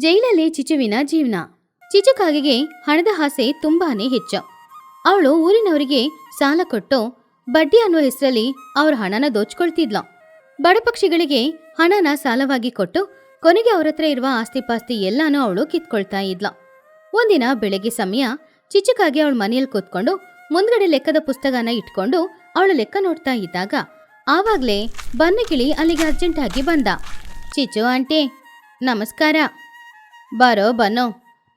ಜೈಲಲ್ಲಿ ಚಿಚುವಿನ ಜೀವನ. ಚಿಚುಕಾಗೆಗೆ ಹಣದ ಆಸೆ ತುಂಬಾನೇ ಹೆಚ್ಚು. ಅವಳು ಊರಿನವರಿಗೆ ಸಾಲ ಕೊಟ್ಟು ಬಡ್ಡಿ ಅನ್ನೋ ಹೆಸರಲ್ಲಿ ಅವ್ರ ಹಣನ ದೋಚ್ಕೊಳ್ತಿದ್ಲು. ಬಡಪಕ್ಷಿಗಳಿಗೆ ಹಣನ ಸಾಲವಾಗಿ ಕೊಟ್ಟು ಕೊನೆಗೆ ಅವ್ರ ಹತ್ರ ಇರುವ ಆಸ್ತಿಪಾಸ್ತಿ ಎಲ್ಲಾನು ಅವಳು ಕಿತ್ಕೊಳ್ತಾ ಇದ್ಲು. ಒಂದಿನ ಬೆಳಗ್ಗೆ ಸಮಯ ಚಿಚುಕಾಗೆ ಅವಳ ಮನೆಯಲ್ಲಿ ಕೂತ್ಕೊಂಡು ಮುಂದ್ಗಡೆ ಲೆಕ್ಕದ ಪುಸ್ತಕನ ಇಟ್ಕೊಂಡು ಅವಳು ಲೆಕ್ಕ ನೋಡ್ತಾ ಇದ್ದಾಗ ಆವಾಗ್ಲೇ ಬನ್ನಗಿಳಿ ಅಲ್ಲಿಗೆ ಅರ್ಜೆಂಟ್ ಆಗಿ ಬಂದ. ಚಿಚು ಆಂಟಿ ನಮಸ್ಕಾರ. ಬಾರೋ ಬನ್ನೋ,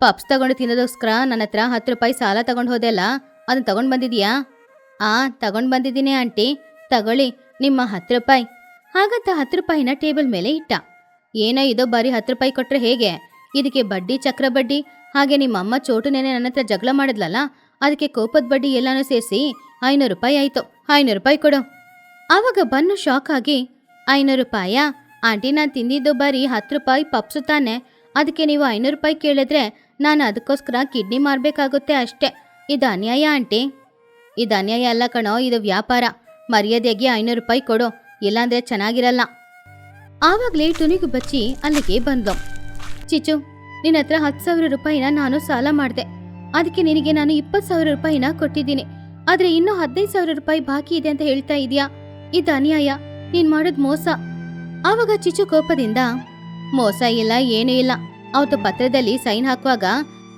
ಪಪ್ಸ್ ತಗೊಂಡು ತಿನ್ನೋದಕ್ಕೋಸ್ಕರ ನನ್ನ ಹತ್ರ 10 ರೂಪಾಯಿ ಸಾಲ ತಗೊಂಡು ಹೋದೆಲ್ಲ, ಅದನ್ನ ತಗೊಂಡು ಬಂದಿದೀಯಾ? ತಗೊಂಡು ಬಂದಿದ್ದೀನಿ ಆಂಟಿ, ತಗೊಳ್ಳಿ ನಿಮ್ಮ 10 ರೂಪಾಯಿ. ಹಾಗಂತ 10 ರೂಪಾಯಿನ ಟೇಬಲ್ ಮೇಲೆ ಇಟ್ಟ. ಏನೋ ಇದು ಬರೀ 10 ರೂಪಾಯಿ ಕೊಟ್ರೆ ಹೇಗೆ? ಇದಕ್ಕೆ ಬಡ್ಡಿ, ಚಕ್ರ ಬಡ್ಡಿ, ಹಾಗೆ ನಿಮ್ಮಮ್ಮ ಚೋಟು ನೆನೆ ನನ್ನ ಹತ್ರ ಜಗಳ ಮಾಡಿದ್ಲಲ್ಲ, ಅದಕ್ಕೆ ಕೋಪದ ಬಡ್ಡಿ ಎಲ್ಲಾನು ಸೇರಿಸಿ 500 ರೂಪಾಯಿ ಆಯ್ತು. 500 ರೂಪಾಯಿ ಕೊಡು. ಆವಾಗ ಬನ್ನು ಶಾಕ್ ಆಗಿ, 500 ರೂಪಾಯಾ ಆಂಟಿ? ನಾನು ತಿಂದಿದ್ದು ಬರೀ 10 ರೂಪಾಯಿ ಪಪ್ಸು ತಾನೆ, ಅದಕ್ಕೆ ನೀವು 500 ರೂಪಾಯಿ ಕೇಳಿದ್ರೆ ನಾನು ಅದಕ್ಕೋಸ್ಕರ ಕಿಡ್ನಿ ಮಾರಬೇಕಾಗುತ್ತೆ ಅಷ್ಟೇ. ಇದು ಅನ್ಯಾಯ ಆಂಟಿ. ಇದು ಅನ್ಯಾಯ ಅಲ್ಲ ಕಣೋ, ಇದು ವ್ಯಾಪಾರ. ಮರ್ಯಾದೆಗೆ 500 ರೂಪಾಯಿ ಕೊಡು, ಇಲ್ಲಾಂದ್ರೆ ಚೆನ್ನಾಗಿರಲ್ಲ. ಆವಾಗಲೇ ತುನಿಗು ಬಚ್ಚಿ ಅಲ್ಲಿಗೆ ಬಂದ್ಲು. ಚಿಚು, ನಿನ್ನ ಹತ್ರ 10,000 ರೂಪಾಯಿನ ನಾನು ಸಾಲ ಮಾಡಿದೆ, ಅದಕ್ಕೆ ನಿನಗೆ ನಾನು 20,000 ರೂಪಾಯಿನ ಕೊಟ್ಟಿದ್ದೀನಿ. ಆದ್ರೆ ಇನ್ನೂ 15,000 ರೂಪಾಯಿ ಬಾಕಿ ಇದೆ ಅಂತ ಹೇಳ್ತಾ ಇದೀಯಾ? ಇದು ಅನ್ಯಾಯ, ನೀನ್ ಮಾಡೋದ್ ಮೋಸ. ಆವಾಗ ಚಿಚು ಕೋಪದಿಂದ, ಮೋಸ ಇಲ್ಲ, ಏನೂ ಇಲ್ಲ. ಅವತ್ತು ಪತ್ರದಲ್ಲಿ ಸೈನ್ ಹಾಕುವಾಗ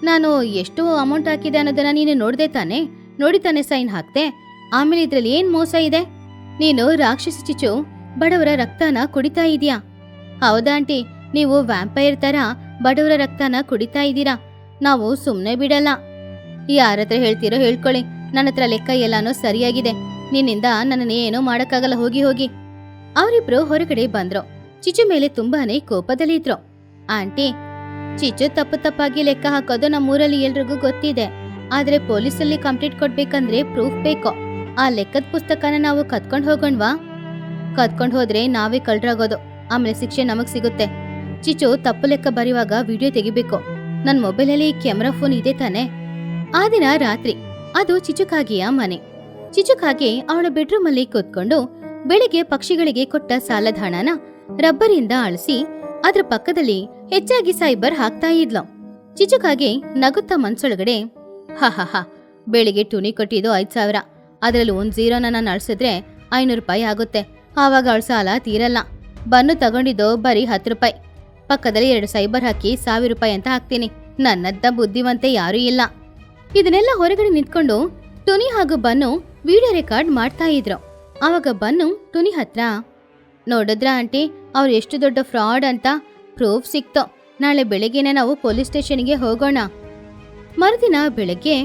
ನಾನು ಎಷ್ಟು ಅಮೌಂಟ್ ಹಾಕಿದೆ ಅನ್ನೋದನ್ನ ನೀನು ನೋಡ್ದೆ ತಾನೆ? ನೋಡಿ ತಾನೆ ಸೈನ್ ಹಾಕ್ತೆ. ಆಮೇಲೆ ಇದ್ರಲ್ಲಿ ಏನ್ ಮೋಸ ಇದೆ? ನೀನು ರಾಕ್ಷಸಿ ಚಿಚು, ಬಡವರ ರಕ್ತನ ಕುಡಿತಾ ಇದೀಯಾ. ಹೌದಾ ಆಂಟಿ, ನೀವು ವ್ಯಾಂಪೈರ್ ತರ ಬಡವರ ರಕ್ತನ ಕುಡಿತಾ ಇದ್ದೀರಾ. ನಾವು ಸುಮ್ನೆ ಬಿಡಲ್ಲ. ಯಾರ ಹತ್ರ ಹೇಳ್ತೀರೋ ಹೇಳ್ಕೊಳ್ಳಿ, ನನ್ನ ಹತ್ರ ಲೆಕ್ಕ ಎಲ್ಲಾನು ಸರಿಯಾಗಿದೆ. ನಿನ್ನಿಂದ ನನ್ನನ್ನು ಏನೂ ಮಾಡಕ್ಕಾಗಲ್ಲ, ಹೋಗಿ ಹೋಗಿ. ಅವರಿಬ್ರು ಹೊರಗಡೆ ಬಂದ್ರು. ಚಿಚು ಮೇಲೆ ತುಂಬಾನೇ ಕೋಪದಲ್ಲಿ ಇದ್ರು. ಆಂಟಿ, ಚಿಚು ತಪ್ಪಾಗಿ ಲೆಕ್ಕ ಹಾಕೋದು ನಮ್ಮೂರಲ್ಲಿ ಎಲ್ರಿಗೂ ಗೊತ್ತಿದೆ. ಆದ್ರೆ ಪೊಲೀಸಲ್ಲಿ ಕಂಪ್ಲೇಂಟ್ ಕೊಡ್ಬೇಕಂದ್ರೆ ಪ್ರೂಫ್ ಬೇಕು. ಆ ಲೆಕ್ಕದ ಪುಸ್ತಕನ ನಾವು ಕತ್ಕೊಂಡು ಹೋಗೋಣವಾ? ಕತ್ಕೊಂಡು ಹೋದ್ರೆ ನಾವೇ ಕಳ್ರಾಗೋದು, ಆಮೇಲೆ ಶಿಕ್ಷೆ ನಮಗ್ ಸಿಗುತ್ತೆ. ಚಿಚು ತಪ್ಪು ಲೆಕ್ಕ ಬರೆಯುವಾಗ ವಿಡಿಯೋ ತೆಗಿಬೇಕು. ನನ್ ಮೊಬೈಲಲ್ಲಿ ಕ್ಯಾಮೆರಾ ಫೋನ್ ಇದೆ ತಾನೆ? ಆ ದಿನ ರಾತ್ರಿ ಅದು ಚಿಚುಕಾಗಿಯ ಮನೆ. ಚಿಚುಕಾಗೆ ಅವಳ ಬೆಡ್ರೂಮ್ ಅಲ್ಲಿ ಕೂತ್ಕೊಂಡು ಬೆಳಿಗ್ಗೆ ಪಕ್ಷಿಗಳಿಗೆ ಕೊಟ್ಟ ಸಾಲದ ಹಣನ ರಬ್ಬರಿಂದ ಅಳಿಸಿ ಅದ್ರ ಪಕ್ಕದಲ್ಲಿ ಹೆಚ್ಚಾಗಿ ಸೈಬರ್ ಹಾಕ್ತಾ ಇದ್ಲು. ಚಿಚುಕಾಗೆ ನಗುತ್ತಾ ಮನ್ಸೊಳಗಡೆ, ಹಾ ಬೆಳಿಗ್ಗೆ ಟುನಿ ಕೊಟ್ಟಿದ್ದು 5,000, ಅದ್ರಲ್ಲಿ ಒಂದು 0ನ ನಾನು ಅಳಿಸಿದ್ರೆ 500 ರೂಪಾಯಿ ಆಗುತ್ತೆ. ಆವಾಗ ಅವಳ ಸಾಲ ತೀರಲ್ಲ. ಬನ್ನು ತಗೊಂಡಿದ್ದು ಬರೀ 10 ರೂಪಾಯಿ, ಪಕ್ಕದಲ್ಲಿ 2 ಸೈಬರ್ ಹಾಕಿ 1,000 ರೂಪಾಯಿ ಅಂತ ಹಾಕ್ತೀನಿ. ನನ್ನದ್ದ ಬುದ್ಧಿವಂತೆ ಯಾರೂ ಇಲ್ಲ. ಇದನ್ನೆಲ್ಲ ಹೊರಗಡೆ ನಿಂತ್ಕೊಂಡು ಟುನಿ ಹಾಗೂ ಬನ್ನು ವಿಡಿಯೋ ರೆಕಾರ್ಡ್ ಮಾಡ್ತಾ ಇದ್ರು. ಆವಾಗ ಬನ್ನು ಟುನಿ ಹತ್ರ, ನೋಡಿದ್ರ ಆಂಟಿ, ಅವ್ರು ಎಷ್ಟು ದೊಡ್ಡ ಫ್ರಾಡ್ ಅಂತ ಪ್ರೂಫ್ ಸಿಕ್ತು. ನಾಳೆ ಬೆಳಗ್ಗೆನೆ ನಾವು ಪೊಲೀಸ್ ಸ್ಟೇಷನ್ಗೆ ಹೋಗೋಣ. ಮರುದಿನ ಬೆಳಗ್ಗೆ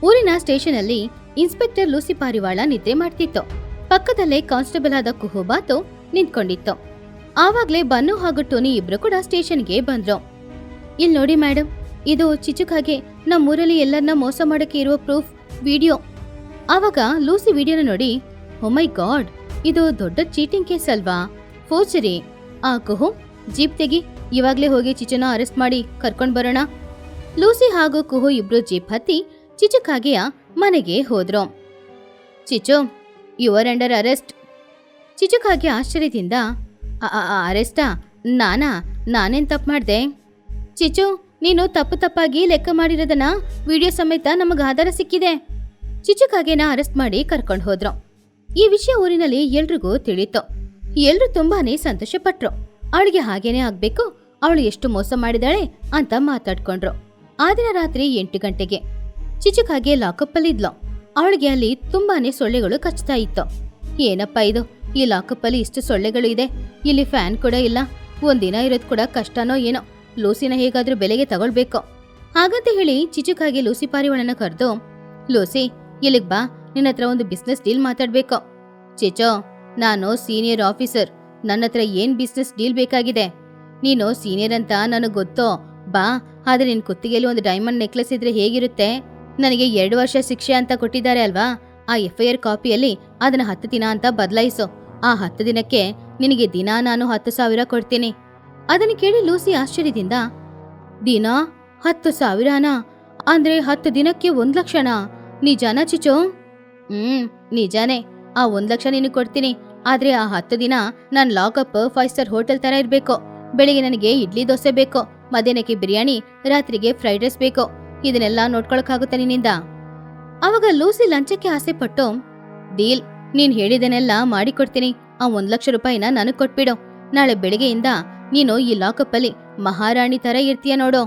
ಊರಿನ ಸ್ಟೇಷನ್ ಅಲ್ಲಿ ಇನ್ಸ್ಪೆಕ್ಟರ್ ಲೂಸಿ ಪಾರಿವಾಳ ನಿದ್ರೆ ಮಾಡ್ತಿತ್ತು. ಪಕ್ಕದಲ್ಲೇ ಕಾನ್ಸ್ಟೇಬಲ್ ಆದ ಕುಹುಬಾತು ನಿಂತ್ಕೊಂಡಿತ್ತು. ಆವಾಗ್ಲೇ ಬನ್ನು ಹಾಗೂ ಟೋನಿ ಇಬ್ರು ಕೂಡ ಸ್ಟೇಷನ್ಗೆ ಬಂದ್ರು. ಇಲ್ಲಿ ನೋಡಿ ಮೇಡಮ್, ಇದು ಚಿಚುಕಾಗೆ ನಮ್ಮೂರಲ್ಲಿ ಎಲ್ಲರನ್ನ ಮೋಸ ಮಾಡಕ್ಕೆ ಇರುವ ಪ್ರೂಫ್ ವಿಡಿಯೋ. ಆವಾಗ ಲೂಸಿ ವಿಡಿಯೋನ ನೋಡಿ, ಓ ಮೈ ಗಾಡ್, ಇದು ದೊಡ್ಡ ಚೀಟಿಂಗ್ ಕೇಸ್ ಅಲ್ವಾ? ಫೋರ್ಜರಿ. ಕುಹು, ಜೀಪ್ ತೆಗಿ, ಇವಾಗ್ಲೇ ಹೋಗಿ ಚಿಚುನ ಅರೆಸ್ಟ್ ಮಾಡಿ ಕರ್ಕೊಂಡ್ ಬರೋಣ. ಲೂಸಿ ಹಾಗೂ ಕುಹು ಇಬ್ರು ಜೀಪ್ ಹತ್ತಿ ಚಿಚುಕಾಗೆಯ ಮನೆಗೆ ಹೋದ್ರು. Chichu, your under arrest. ಚಿಚುಕಾಗೆ ಆಶ್ಚರ್ಯದಿಂದ, ಅರೆಸ್ಟಾ? ನಾನೇನ್ ತಪ್ಪು ಮಾಡ್ದೆ? ಚಿಚು, ನೀನು ತಪ್ಪಾಗಿ ಲೆಕ್ಕ ಮಾಡಿರೋದನ್ನ ವಿಡಿಯೋ ಸಮೇತ ನಮಗ ಆಧಾರ ಸಿಕ್ಕಿದೆ. ಚಿಚುಕಾಗೆನ ಅರೆಸ್ಟ್ ಮಾಡಿ ಕರ್ಕೊಂಡು ಹೋದ್ರು. ಈ ವಿಷಯ ಊರಿನಲ್ಲಿ ಎಲ್ರಿಗೂ ತಿಳಿತು. ಎಲ್ರು ತುಂಬಾನೇ ಸಂತೋಷ ಪಟ್ರು. ಅವಳಿಗೆ ಹಾಗೇನೆ ಆಗ್ಬೇಕು, ಅವಳು ಎಷ್ಟು ಮೋಸ ಮಾಡಿದಾಳೆ ಅಂತ ಮಾತಾಡ್ಕೊಂಡ್ರು. ಆ ದಿನ ರಾತ್ರಿ 8 ಗಂಟೆಗೆ ಚಿಚುಕಾಗೆ ಲಾಕಪ್ ಅಲ್ಲಿ ಇದ್ಲು. ಅವಳಿಗೆ ಅಲ್ಲಿ ತುಂಬಾನೇ ಸೊಳ್ಳೆಗಳು ಕಚ್ತಾ ಇತ್ತು. ಏನಪ್ಪ ಇದು, ಈ ಲಾಕಪ್ ಅಲ್ಲಿ ಇಷ್ಟು ಸೊಳ್ಳೆಗಳು ಇದೆ, ಇಲ್ಲಿ ಫ್ಯಾನ್ ಕೂಡ ಇಲ್ಲ, ಒಂದಿನ ಇರೋದ್ ಕೂಡ ಕಷ್ಟನೋ ಏನೋ. ಲೂಸಿನ ಹೇಗಾದ್ರೂ ಬೆಲೆಗೆ ತಗೊಳ್ಬೇಕು. ಹಾಗಂತ ಹೇಳಿ ಚಿಚುಕಾಗೆ ಲೂಸಿ ಪಾರಿವಾಳನ ಕರೆದು, ಲೂಸಿ ಇಲ್ಲಿಗ್ ಬಾ, ನಿನ್ನ ಹತ್ರ ಒಂದು ಬಿಸ್ನೆಸ್ ಡೀಲ್ ಮಾತಾಡ್ಬೇಕು. ಚಿಚೋ, ನಾನು ಸೀನಿಯರ್ ಆಫೀಸರ್, ನನ್ನ ಹತ್ರ ಏನ್ ಬಿಸ್ನೆಸ್ ಡೀಲ್ ಬೇಕಾಗಿದೆ? ನೀನು ಸೀನಿಯರ್ ಅಂತ ನನಗೆ ಗೊತ್ತೋ, ಬಾ. ಆದ್ರೆ ನಿನ್ ಕುತ್ತಿಗೆಯಲ್ಲಿ ಒಂದು ಡೈಮಂಡ್ ನೆಕ್ಲೆಸ್ ಇದ್ರೆ ಹೇಗಿರುತ್ತೆ? ನನಗೆ 2 ವರ್ಷ ಶಿಕ್ಷೆ ಅಂತ ಕೊಟ್ಟಿದ್ದಾರೆ ಅಲ್ವಾ? ಆ FIR ಕಾಪಿಯಲ್ಲಿ ಅದನ್ನ 10 ದಿನ ಅಂತ ಬದಲಾಯಿಸು. ಆ 10 ದಿನಕ್ಕೆ ನಿನಗೆ ದಿನ ನಾನು 10,000 ಕೊಡ್ತೀನಿ. ಅದನ್ನು ಕೇಳಿ ಲೂಸಿ ಆಶ್ಚರ್ಯದಿಂದ, ದಿನ 10,000ನಾ? ಅಂದ್ರೆ 10 ದಿನಕ್ಕೆ 1 ಲಕ್ಷನಾ? ನಿಜಾನಾ ಚಿಚೋ? ನಿಜಾನೇ. ಆ 1 ಲಕ್ಷ ನಿನಗೆ ಕೊಡ್ತೀನಿ. ಆದ್ರೆ ಆ 10 ದಿನ ನಾನ್ ಲಾಕಪ್ 5 ಸ್ಟಾರ್ ಹೋಟೆಲ್ ತರ ಇರ್ಬೇಕು. ಬೆಳಿಗ್ಗೆ ನನಗೆ ಇಡ್ಲಿ ದೋಸೆ ಬೇಕು, ಮಧ್ಯಾಹ್ನಕ್ಕೆ ಬಿರಿಯಾನಿ, ರಾತ್ರಿಗೆ ಫ್ರೈಡ್ ರೈಸ್ ಬೇಕು. ಇದನ್ನೆಲ್ಲ ನೋಡ್ಕೊಳಕ್ಕಾಗುತ್ತಾ ನಿನ್ನಿಂದ? ಅವಾಗ ಲೂಸಿ ಲಂಚಕ್ಕೆ ಆಸೆ ಪಟ್ಟು, ಡೀಲ್, ನೀನ್ ಹೇಳಿದನೆಲ್ಲ ಮಾಡಿಕೊಡ್ತೀನಿ. ಆ 1,00,000 ರೂಪಾಯಿನ ನನಗ್ ಕೊಟ್ಬಿಡು. ನಾಳೆ ಬೆಳಿಗ್ಗೆಯಿಂದ ನೀನು ಈ ಲಾಕಪ್ ಅಲ್ಲಿ ಮಹಾರಾಣಿ ತರ ಇರ್ತೀಯ ನೋಡು.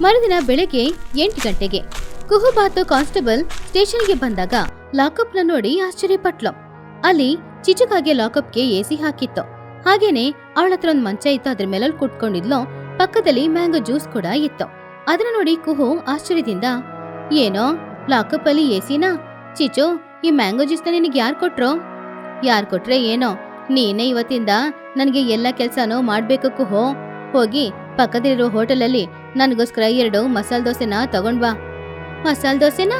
ಮರುದಿನ ಬೆಳಗ್ಗೆ 8 ಗಂಟೆಗೆ ಕುಹುಬಾತು ಕಾನ್ಸ್ಟೇಬಲ್ ಸ್ಟೇಷನ್ಗೆ ಬಂದಾಗ ಲಾಕಪ್ ನ ನೋಡಿ ಆಶ್ಚರ್ಯಪಟ್ಲು. ಅಲ್ಲಿ ಚಿಚುಕಾಗೆ ಲಾಕಪ್ಗೆ ಎಸಿ ಹಾಕಿತ್ತು. ಹಾಗೇನೆ ಅವಳ ಹತ್ರ ಒಂದ್ ಮಂಚ ಇತ್ತು, ಅದ್ರ ಮೇಲೆ ಕುಟ್ಕೊಂಡಿದ್ಲು. ಪಕ್ಕದಲ್ಲಿ ಮ್ಯಾಂಗೋ ಜ್ಯೂಸ್ ಕೂಡ ಇತ್ತು. ಅದನ್ನ ನೋಡಿ ಕುಹು ಆಶ್ಚರ್ಯದಿಂದ, ಏನೋ ಲಾಕಪ್ ಅಲ್ಲಿ ಎಸಿನಾ? ಚಿಚು, ಈ ಮ್ಯಾಂಗೋ ಜ್ಯೂಸ್ನ ನಿನಗೆ ಯಾರು ಕೊಟ್ರು? ಯಾರು ಕೊಟ್ರೆ ಏನೋ, ನೀನೇ ಇವತ್ತಿಂದ ನನಗೆ ಎಲ್ಲ ಕೆಲ್ಸನೂ ಮಾಡ್ಬೇಕು ಕುಹು. ಹೋಗಿ ಪಕ್ಕದಲ್ಲಿರೋ ಹೋಟೆಲ್ ಅಲ್ಲಿ ನನಗೋಸ್ಕರ 2 ಮಸಾಲೆ ದೋಸೆನ ತಗೊಂಡ್ ಬಾ. ಮಸಾಲೆ ದೋಸೆನಾ?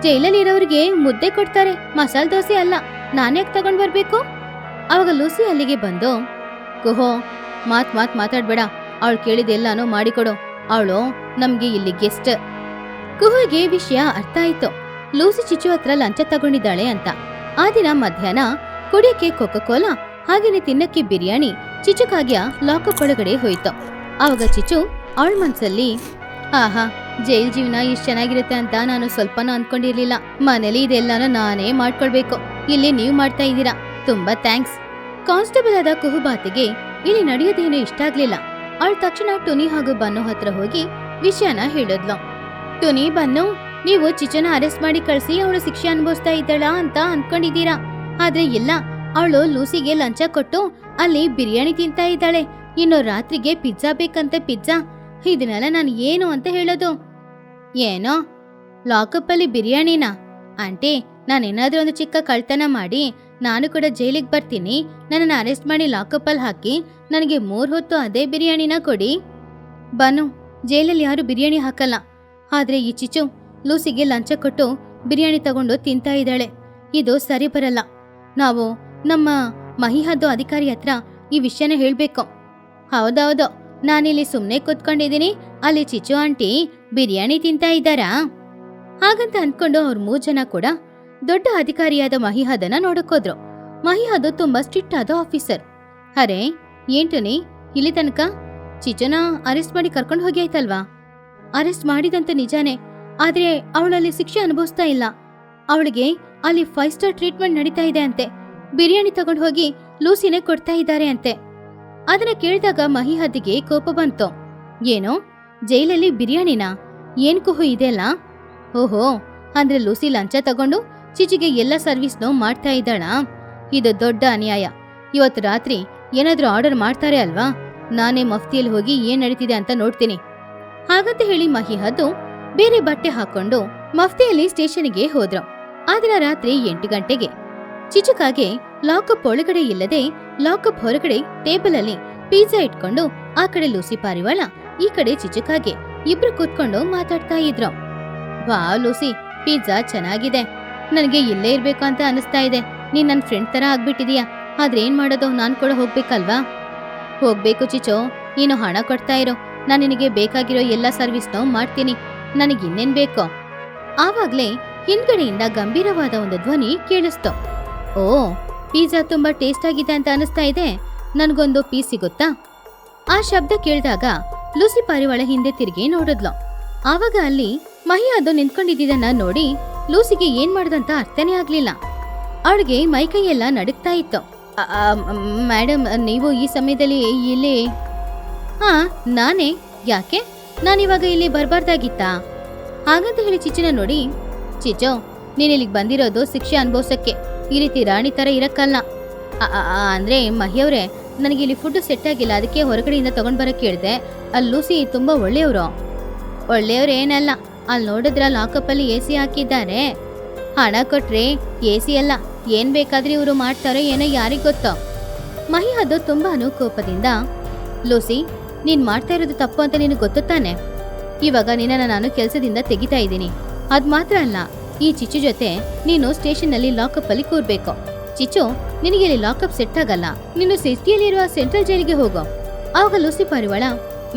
ಜೈಲಲ್ಲಿ ಇರೋರಿಗೆ ಮುದ್ದೆ ಕೊಡ್ತಾರೆ, ಮಸಾಲೆ ದೋಸೆ ಅಲ್ಲ. ನಾನ್ಯಾಕೆ ತಗೊಂಡ್ ಬರ್ಬೇಕು? ಅವಾಗ ಲೂಸಿ ಅಲ್ಲಿಗೆ ಬಂದು, ಕುಹು, ಮಾತಾಡ್ಬೇಡ. ಅವಳು ಕೇಳಿದೆಲ್ಲಾನು ಮಾಡಿಕೊಡು. ಅವಳು ನಮ್ಗೆ ಇಲ್ಲಿ ಗೆಸ್ಟ್. ಕುಹುಗೆ ವಿಷಯ ಅರ್ಥ ಆಯ್ತು. ಲೂಸಿ ಚಿಚು ಹತ್ರ ಲಂಚ ತಗೊಂಡಿದ್ದಾಳೆ ಅಂತ. ಆ ದಿನ ಮಧ್ಯಾಹ್ನ ಕುಡಿಯಕ್ಕೆ ಕೊಕೋ ಕೋಲಾ ಹಾಗೇನೆ ತಿನ್ನಕ್ಕೆ ಬಿರಿಯಾನಿ ಚಿಚುಕಾಗ್ಯ ಲಾಕಪ್ ಒಳಗಡೆ ಹೋಯ್ತು. ಆವಾಗ ಚಿಚು ಅವಳ ಮನ್ಸಲ್ಲಿ, ಆಹಾ, ಜೈಲ್ ಜೀವನ ಇಷ್ಟು ಚೆನ್ನಾಗಿರುತ್ತೆ ಅಂತ ನಾನು ಸ್ವಲ್ಪನೂ ಅನ್ಕೊಂಡಿರ್ಲಿಲ್ಲ. ಮನೇಲಿ ಇದೆಲ್ಲಾನು ನಾನೇ ಮಾಡ್ಕೊಳ್ಬೇಕು. ಇಲ್ಲಿ ನೀವು ಮಾಡ್ತಾ ಇದ್ದೀರಾ, ತುಂಬಾ ಥ್ಯಾಂಕ್ಸ್. ಕಾನ್ಸ್ಟೇಬಲ್ ಆದ ಕುಹುಬಾತಿಗೆ ಇಲ್ಲಿ ನಡೆಯೋದೇನು ಇಷ್ಟ ಆಗ್ಲಿಲ್ಲ. ಅವಳ ತಕ್ಷಣ ಟುನಿ ಹಾಗೂ ಬನ್ನು ಹತ್ರ ಹೋಗಿ ವಿಷಯನ ಹೇಳಿದ್ಲು. ಟುನಿ, ಬನ್ನು, ನೀವು ಚಿಚುನ ಅರೆಸ್ಟ್ ಮಾಡಿ ಕಳ್ಸಿ ಅವಳು ಶಿಕ್ಷೆ ಅನುಭವಿಸ್ತಾ ಇದ್ದಾಳ ಅಂತ ಅನ್ಕೊಂಡಿದ್ದೀರಾ. ಆದ್ರೆ ಇಲ್ಲ, ಅವಳು ಲೂಸಿಗೆ ಲಂಚ ಕೊಟ್ಟು ಅಲ್ಲಿ ಬಿರಿಯಾನಿ ತಿಂತಾ ಇದ್ದಾಳೆ. ಇನ್ನು ರಾತ್ರಿಗೆ ಪಿಜ್ಜಾ ಬೇಕಂತೆ, ಪಿಜ್ಜಾ. ಇದನ್ನೆಲ್ಲ ನಾನು ಏನು ಅಂತ ಹೇಳೋದು? ಏನೋ ಲಾಕಪ್ ಅಲ್ಲಿ ಬಿರಿಯಾನಿನಾ? ಆಂಟಿ, ನಾನೇನಾದ್ರೂ ಒಂದು ಚಿಕ್ಕ ಕಳ್ತನ ಮಾಡಿ ನಾನು ಕೂಡ ಜೈಲಿಗೆ ಬರ್ತೀನಿ. ನನ್ನನ್ನು ಅರೆಸ್ಟ್ ಮಾಡಿ ಲಾಕಪ್ ಅಲ್ಲಿ ಹಾಕಿ ನನಗೆ 3 ಹೊತ್ತು ಅದೇ ಬಿರಿಯಾನಿನ ಕೊಡಿ. ಬನ್ನು, ಜೈಲಲ್ಲಿ ಯಾರು ಬಿರಿಯಾನಿ ಹಾಕಲ್ಲ. ಆದ್ರೆ ಈ ಚಿಚು ಲೂಸಿಗೆ ಲಂಚ ಕೊಟ್ಟು ಬಿರಿಯಾನಿ ತಗೊಂಡು ತಿಂತಾ ಇದ್ದಾಳೆ. ಇದು ಸರಿ ಬರಲ್ಲ. ನಾವು ನಮ್ಮ ಮಹಿಹದ್ದು ಅಧಿಕಾರಿ ಹತ್ರ ಈ ವಿಷಯನ ಹೇಳ್ಬೇಕು. ಹೌದೌದು, ನಾನಿಲ್ಲಿ ಸುಮ್ಮನೆ ಕೂತ್ಕೊಂಡಿದ್ದೀನಿ, ಅಲ್ಲಿ ಚಿಚು ಆಂಟಿ ಬಿರಿಯಾನಿ ತಿಂತಾ ಇದ್ದಾರಾ? ಹಾಗಂತ ಅನ್ಕೊಂಡು ಅವ್ರ 3 ಜನ ಕೂಡ ದೊಡ್ಡ ಅಧಿಕಾರಿಯಾದ ಮಹಿಹದನ್ನ ನೋಡಕ್ಕೋದ್ರು. ಮಹಿಹದು ತುಂಬಾ ಸ್ಟ್ರಿಕ್ಟ್ ಆದ ಆಫೀಸರ್. ಅರೆ ಏಂಟುನಿ, ಇಲ್ಲಿ ತನಕ ಚಿಚುನ ಅರೆಸ್ಟ್ ಮಾಡಿ ಕರ್ಕೊಂಡು ಹೋಗಿ ಆಯ್ತಲ್ವಾ? ಅರೆಸ್ಟ್ ಮಾಡಿದಂತ ನಿಜಾನೇ, ಆದ್ರೆ ಅವಳಲ್ಲಿ ಶಿಕ್ಷೆ ಅನುಭವಿಸ್ತಾ ಇಲ್ಲ. ಅವಳಿಗೆ ಅಲ್ಲಿ 5 ಸ್ಟಾರ್ ಟ್ರೀಟ್ಮೆಂಟ್ ನಡೀತಾ ಇದೆ ಅಂತೆ. ಬಿರಿಯಾನಿ ತಗೊಂಡು ಹೋಗಿ ಲೂಸಿನೇ ಕೊಡ್ತಾ ಇದ್ದಾರೆ ಅಂತೆ. ಅದನ್ನ ಕೇಳಿದಾಗ ಮಹಿಹದ್ದಿಗೆ ಕೋಪ ಬಂತು. ಏನೋ ಜೈಲಲ್ಲಿ ಬಿರಿಯಾನಿನಾ? ಏನ್ ಕುಹು ಇದೆಲ್ಲ? ಓಹೋ, ಅಂದ್ರೆ ಲೂಸಿ ಲಂಚ ತಗೊಂಡು ಚಿಚಿಗೆ ಎಲ್ಲ ಸರ್ವಿಸ್ನೂ ಮಾಡ್ತಾ ಇದ್ದಾಳಾ? ಇದು ದೊಡ್ಡ ಅನ್ಯಾಯ. ಇವತ್ತು ರಾತ್ರಿ ಏನಾದ್ರೂ ಆರ್ಡರ್ ಮಾಡ್ತಾರೆ ಅಲ್ವಾ? ನಾನೇ ಮಫ್ತಿಯಲ್ಲಿ ಹೋಗಿ ಏನ್ ನಡೀತಿದೆ ಅಂತ ನೋಡ್ತೀನಿ. ಹಾಗಂತ ಹೇಳಿ ಮಹಿಹದ್ದು ಬೇರೆ ಬಟ್ಟೆ ಹಾಕೊಂಡು ಮಫ್ತಿಯಲ್ಲಿ ಸ್ಟೇಷನ್ಗೆ ಹೋದ್ರು. ಆ ದಿನ ರಾತ್ರಿ 8 ಗಂಟೆಗೆ ಚಿಚುಕಾಗೆ ಲಾಕಪ್ ಒಳಗಡೆ ಇಲ್ಲದೆ ಲಾಕಪ್ ಹೊರಗಡೆ ಟೇಬಲ್ ಅಲ್ಲಿ ಪಿಜ್ಜಾ ಇಟ್ಕೊಂಡು ಆ ಕಡೆ ಲೂಸಿ ಪಾರಿವಾಳ, ಈ ಕಡೆ ಚಿಚುಕಾಗೆ ಇಬ್ರು ಕೂತ್ಕೊಂಡು ಮಾತಾಡ್ತಾ ಇದ್ರು. ವಾ ಲೂಸಿ, ಪಿಜ್ಜಾ ಚೆನ್ನಾಗಿದೆ. ನನಗೆ ಇಲ್ಲೇ ಇರ್ಬೇಕು ಅಂತ ಅನಿಸ್ತಾ ಇದೆ. ನೀನ್ ನನ್ನ ಫ್ರೆಂಡ್ ತರ ಆಗ್ಬಿಟ್ಟಿದೀಯಾ. ಆದ್ರೆ ಏನ್ ಮಾಡೋದು, ನಾನ್ ಕೂಡ ಹೋಗ್ಬೇಕಲ್ವಾ? ಹೋಗ್ಬೇಕು ಚಿಚು, ನೀನು ಹಣ ಕೊಡ್ತಾ ಇರೋ, ನಾನು ನಿನಗೆ ಬೇಕಾಗಿರೋ ಎಲ್ಲ ಸರ್ವಿಸ್ನೂ ಮಾಡ್ತೀನಿ. ನನಗೆ ಇನ್ನೇನ್ ಬೇಕೋ? ಆವಾಗ್ಲೇ ಹಿಂದ್ಗಡೆಯಿಂದ ಗಂಭೀರವಾದ ಒಂದು ಧ್ವನಿ ಕೇಳಿಸ್ತು. ಓ, ಪಿಜ್ಜಾ ತುಂಬಾ ಟೇಸ್ಟ್ ಆಗಿದೆ ಅಂತ ಅನಿಸ್ತಾ ಇದೆ, ನನ್ಗೊಂದು ಪೀಸ್ ಸಿಗುತ್ತಾ? ಆ ಶಬ್ದ ಕೇಳಿದಾಗ ಲೂಸಿ ಪಾರಿವಾಳ ಹಿಂದೆ ತಿರುಗಿ ನೋಡಿದ್ಲು. ಆವಾಗ ಅಲ್ಲಿ ಮಹಿಯಾದು ನಿಂತ್ಕೊಂಡಿದ್ದನ್ನ ನೋಡಿ ಲೂಸಿಗೆ ಏನ್ ಮಾಡ್ದಂತ ಅರ್ಥನೇ ಆಗ್ಲಿಲ್ಲ. ಅವಳಿಗೆ ಮೈಕೈ ಎಲ್ಲ ನಡುಗ್ತಾ ಇತ್ತು. ಮೇಡಮ್, ನೀವು ಈ ಸಮಯದಲ್ಲಿ ಇಲ್ಲಿ? ಹಾ, ನಾನೇ. ಯಾಕೆ? ನಾನಿವಾಗ ಇಲ್ಲಿ ಬರ್ಬಾರ್ದಾಗಿತ್ತಾ? ಹಾಗಂತ ಹೇಳಿ ಚಿಚಿನ ನೋಡಿ, ಚಿಚೋ, ನೀನ್ ಇಲ್ಲಿಗೆ ಬಂದಿರೋದು ಶಿಕ್ಷೆ ಅನುಭವಿಸಕ್ಕೆ, ಈ ರೀತಿ ರಾಣಿ ತರ ಇರಕ್ಕಲ್ಲ. ಅಂದ್ರೆ ಮಹಿಯವ್ರೆ, ನನಗೆ ಇಲ್ಲಿ ಫುಡ್ ಸೆಟ್ ಆಗಿಲ್ಲ, ಅದಕ್ಕೆ ಹೊರಗಡೆಯಿಂದ ತಗೊಂಡ್ ಬರಕ್ ಕೇಳಿದೆ. ಅಲ್ಲಿ ಲೂಸಿ ತುಂಬಾ ಒಳ್ಳೆಯವರು. ಒಳ್ಳೆಯವ್ರು ಏನಲ್ಲ, ಅಲ್ಲಿ ನೋಡಿದ್ರ ಲಾಕಪ್ ಅಲ್ಲಿ AC ಹಾಕಿದ್ದಾರೆ. ಹಣ ಕೊಟ್ರೆ AC ಅಲ್ಲ, ಏನ್ ಬೇಕಾದ್ರೆ ಇವರು ಮಾಡ್ತಾರೋ ಏನೋ ಯಾರಿಗ್ ಗೊತ್ತೋ. ಮಹಿಹದ್ದು ತುಂಬಾನು ಕೋಪದಿಂದ, ಲೂಸಿ, ನೀನ್ ಮಾಡ್ತಾ ಇರೋದು ತಪ್ಪು ಅಂತ ನಿನಗೆ ಗೊತ್ತು ತಾನೆ? ಇವಾಗ ನಿನ್ನ ನಾನು ಕೆಲಸದಿಂದ ತೆಗಿತಾ ಇದ್ದೀನಿ. ಅದ್ ಮಾತ್ರ ಅಲ್ಲ, ಈ ಚಿಚ್ಚು ಜೊತೆ ನೀನು ಸ್ಟೇಷನ್ ನಲ್ಲಿ ಲಾಕಪ್ ಅಲ್ಲಿ ಕೂರ್ಬೇಕು. ಚಿಚ್ಚು, ನಿನಗೆ ಇಲ್ಲಿ ಲಾಕಪ್ ಸೆಟ್ ಆಗಲ್ಲ. ನೀನು ಸಿಟಿಯಲ್ಲಿರುವ ಸೆಂಟ್ರಲ್ ಜೈಲಿಗೆ ಹೋಗೋ. ಆವಾಗ ಲೂಸಿ ಪಾರಿವಾಳ,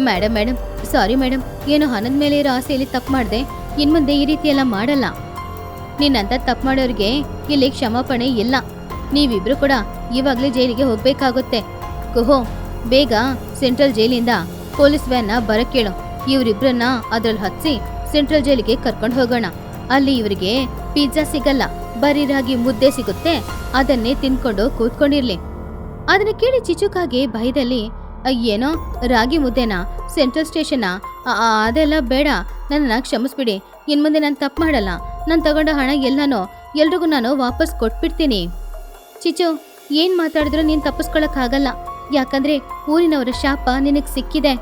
ಮೇಡಮ್, ಸಾರಿ ಮೇಡಮ್, ಏನೋ ಹಣದ ಮೇಲೆ ಇರೋ ಆಸೆಯಲ್ಲಿ ತಪ್ಪು ಮಾಡ್ದೆ. ಇನ್ಮುಂದೆ ಈ ರೀತಿ ಎಲ್ಲ ಮಾಡಲ್ಲ. ನಿನ್ನಂತ ತಪ್ಪು ಮಾಡೋರಿಗೆ ಇಲ್ಲಿ ಕ್ಷಮಾಪಣೆ ಇಲ್ಲ. ನೀವಿಬ್ರು ಕೂಡ ಇವಾಗ್ಲೇ ಜೈಲಿಗೆ ಹೋಗ್ಬೇಕಾಗುತ್ತೆ. ಕುಹೋ, ಬೇಗ ಸೆಂಟ್ರಲ್ ಜೈಲಿಂದ ಪೊಲೀಸ್ ವ್ಯಾನ್ನ ಬರಕ್ಕೇಳು. ಇವರಿಬ್ರನ್ನ ಅದ್ರಲ್ಲಿ ಹತ್ಸಿ ಸೆಂಟ್ರಲ್ ಜೈಲಿಗೆ ಕರ್ಕೊಂಡು ಹೋಗೋಣ. ಅಲ್ಲಿ ಇವರಿಗೆ ಪಿಜ್ಜಾ ಸಿಗಲ್ಲ, ಬರೀ ರಾಗಿ ಮುದ್ದೆ ಸಿಗುತ್ತೆ. ಅದನ್ನೇ ತಿನ್ಕೊಂಡು ಕೂತ್ಕೊಂಡಿರ್ಲಿ. ಅದನ್ನ ಕೇಳಿ ಚಿಚುಕಾಗೆ ಭಯದಲ್ಲಿ, ಏನೋ ರಾಗಿ ಮುದ್ದೆನಾ, ಸೆಂಟ್ರಲ್ ಸ್ಟೇಷನ್ ಅದೆಲ್ಲ ಬೇಡ, ನನ್ನನ್ನ ಕ್ಷಮಿಸ್ಬಿಡಿ. ಇನ್ ಮುಂದೆ ನಾನು ತಪ್ಪು ಮಾಡಲ್ಲ. ನಾನು ತಗೊಂಡ ಹಣ ಎಲ್ರಿಗೂ ನಾನು ವಾಪಸ್ ಕೊಟ್ಬಿಡ್ತೀನಿ. ಚಿಚು, ಏನ್ ಮಾತಾಡಿದ್ರು ನೀನ್ ತಪ್ಪಿಸ್ಕೊಳಕ್ಕಾಗಲ್ಲ, ಯಾಕಂದ್ರೆ ಊರಿನವರ ಶಾಪ ನಿನಗ್ ಸಿಕ್ಕಿದೆ.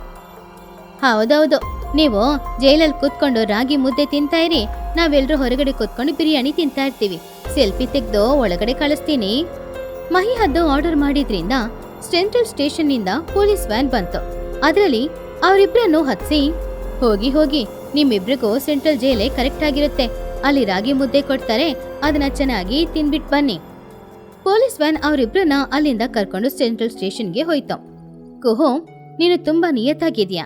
ಹೌದೌದು, ನೀವು ಜೈಲಲ್ಲಿ ಕೂತ್ಕೊಂಡು ರಾಗಿ ಮುದ್ದೆ ತಿಂತಾ ಇರಿ, ನಾವೆಲ್ಲರೂ ಹೊರಗಡೆ ಕೂತ್ಕೊಂಡು ಬಿರಿಯಾನಿ ತಿಂತಾ ಇರ್ತೀವಿ. ಸೆಲ್ಫಿ ತೆಗ್ದು ಒಳಗಡೆ ಕಳಿಸ್ತೀನಿ. ಮಹಿ ಹದ್ದು ಆರ್ಡರ್ ಮಾಡಿದ್ರಿಂದ ಸೆಂಟ್ರಲ್ ಸ್ಟೇಷನ್ ನಿಂದ ಪೊಲೀಸ್ ವ್ಯಾನ್ ಬಂತು. ಅದರಲ್ಲಿ ಅವರಿಬ್ರನ್ನು ಹತ್ಸಿ, ಹೋಗಿ ನಿಮ್ಮಿಬ್ರಿಗೂ ಸೆಂಟ್ರಲ್ ಜೈಲೇ ಕರೆಕ್ಟ್ ಆಗಿರುತ್ತೆ, ಅಲ್ಲಿ ರಾಗಿ ಮುದ್ದೆ ಕೊಡ್ತಾರೆ, ಅದನ್ನ ಚೆನ್ನಾಗಿ ತಿನ್ಬಿಟ್ ಬನ್ನಿ. ಪೊಲೀಸ್ ವ್ಯಾನ್ ಅವರಿಬ್ರನ್ನ ಅಲ್ಲಿಂದ ಕರ್ಕೊಂಡು ಸೆಂಟ್ರಲ್ ಸ್ಟೇಷನ್ಗೆ ಹೋಯ್ತು. ಕುಹೋ, ನೀನು ತುಂಬಾ ನಿಯತ್ತಾಗಿದ್ಯಾ,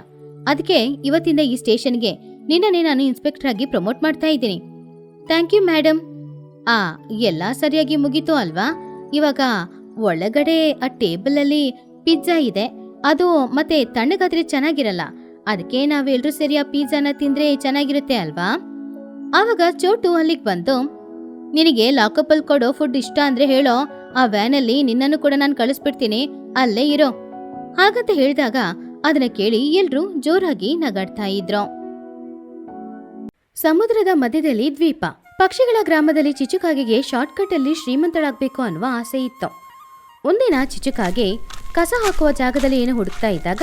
ಅದಕ್ಕೆ ಇವತ್ತಿಂದ ಈ ಸ್ಟೇಷನ್ಗೆ ನಿನ್ನನ್ನೇ ನಾನು ಇನ್ಸ್ಪೆಕ್ಟರ್ ಆಗಿ ಪ್ರಮೋಟ್ ಮಾಡ್ತಾ ಇದ್ದೀನಿ. Thank you madam. ಎಲ್ಲ ಸರಿಯಾಗಿ ಮುಗೀತು ಅಲ್ವಾ? ಇವಾಗ ಒಳಗಡೆ ಆ ಟೇಬಲ್ ಅಲ್ಲಿ ಪಿಜ್ಜಾ ಇದೆ, ಅದು ಮತ್ತೆ ತಣ್ಣಗಾದ್ರೆ ಚೆನ್ನಾಗಿರಲ್ಲ, ಅದಕ್ಕೆ ನಾವೆಲ್ಲರೂ ಸರಿ ಆ ಪಿಜ್ಜಾನ ತಿಂದ್ರೆ ಚೆನ್ನಾಗಿರುತ್ತೆ ಅಲ್ವಾ? ಆವಾಗ ಚೋಟು ಅಲ್ಲಿಗೆ ಬಂದು, ನಿನಗೆ ಲಾಕಪ್ ಅಲ್ಲಿ ಕೊಡೋ ಫುಡ್ ಇಷ್ಟ ಅಂದ್ರೆ ಹೇಳೋ, ಆ ವ್ಯಾನಲ್ಲಿ ನಿನ್ನನ್ನು ಕೂಡ ನಾನು ಕಳಿಸ್ಬಿಡ್ತೀನಿ, ಅಲ್ಲೇ ಇರೋ. ಹಾಗಂತ ಹೇಳಿದಾಗ ಅದನ್ನ ಕೇಳಿ ಎಲ್ರೂ ಜೋರಾಗಿ ನಗಾಡ್ತಾ ಇದ್ರು. ಸಮುದ್ರದ ಮಧ್ಯದಲ್ಲಿ ದ್ವೀಪ. ಪಕ್ಷಿಗಳ ಗ್ರಾಮದಲ್ಲಿ ಚಿಚುಕಾಗೆಗೆ ಶಾರ್ಟ್ಕಟ್ ಅಲ್ಲಿ ಶ್ರೀಮಂತಳಾಗ್ಬೇಕು ಅನ್ನುವ ಆಸೆ ಇತ್ತು. ಒಂದಿನ ಚಿಚುಕಾಗೆ ಕಸ ಹಾಕುವ ಜಾಗದಲ್ಲಿ ಏನು ಹುಡುಕ್ತಾ ಇದ್ದಾಗ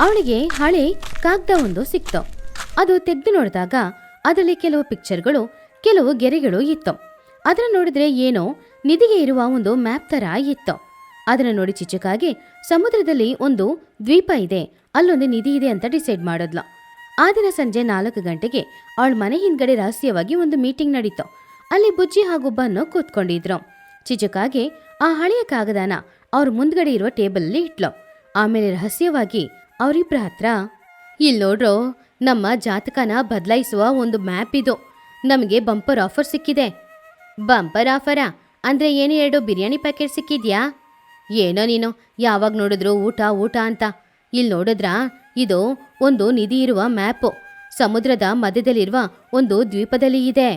ಅವಳಿಗೆ ಹಳೆ ಕಾಗ್ದ ಒಂದು ಸಿಕ್ತು. ಅದು ತೆಗೆದು ನೋಡಿದಾಗ ಅದರಲ್ಲಿ ಕೆಲವು ಪಿಕ್ಚರ್ಗಳು, ಕೆಲವು ಗೆರೆಗಳು ಇತ್ತು. ಅದನ್ನ ನೋಡಿದ್ರೆ ಏನೋ ನಿಧಿಗೆ ಇರುವ ಒಂದು ಮ್ಯಾಪ್ ತರ ಇತ್ತು. ಅದನ್ನ ನೋಡಿ ಚಿಚುಕಾಗೆ ಸಮುದ್ರದಲ್ಲಿ ಒಂದು ದ್ವೀಪ ಇದೆ, ಅಲ್ಲೊಂದು ನಿಧಿ ಇದೆ ಅಂತ ಡಿಸೈಡ್ ಮಾಡಿದ್ಲು. ಆ ದಿನ ಸಂಜೆ 4 ಗಂಟೆಗೆ ಅವಳ ಮನೆ ಹಿಂದ್ಗಡೆ ರಹಸ್ಯವಾಗಿ ಒಂದು ಮೀಟಿಂಗ್ ನಡೀತು. ಅಲ್ಲಿ ಬುಜ್ಜಿ ಹಾಗೂ ಬನ್ನು ಕೂತ್ಕೊಂಡಿದ್ರು. ಚಿಚುಕಾಗೆ ಆ ಹಳೆಯ ಕಾಗದಾನ ಅವ್ರ ಮುಂದ್ಗಡೆ ಇರುವ ಟೇಬಲ್ ಅಲ್ಲಿ ಇಟ್ಲು. ಆಮೇಲೆ ರಹಸ್ಯವಾಗಿ ಅವರಿಬ್ರ ಹತ್ರ, ಇಲ್ಲಿ ನೋಡ್ರೋ, ನಮ್ಮ ಜಾತಕನ ಬದಲಾಯಿಸುವ ಒಂದು ಮ್ಯಾಪ್ ಇದು, ನಮಗೆ ಬಂಪರ್ ಆಫರ್ ಸಿಕ್ಕಿದೆ. ಬಂಪರ್ ಆಫರಾ ಅಂದ್ರೆ ಏನು? 2 ಬಿರಿಯಾನಿ ಪ್ಯಾಕೆಟ್ ಸಿಕ್ಕಿದ್ಯಾ? ಏನೋ ನೀನು ಯಾವಾಗ ನೋಡಿದ್ರು ಊಟ ಅಂತ. ಇಲ್ಲಿ ನೋಡಿದ್ರಾ, ಇದು ಒಂದು ನಿಧಿ ಇರುವ ಮ್ಯಾಪು, ಸಮುದ್ರದ ಮಧ್ಯದಲ್ಲಿರುವ ಒಂದು ದ್ವೀಪದಲ್ಲಿ ಇದೆ.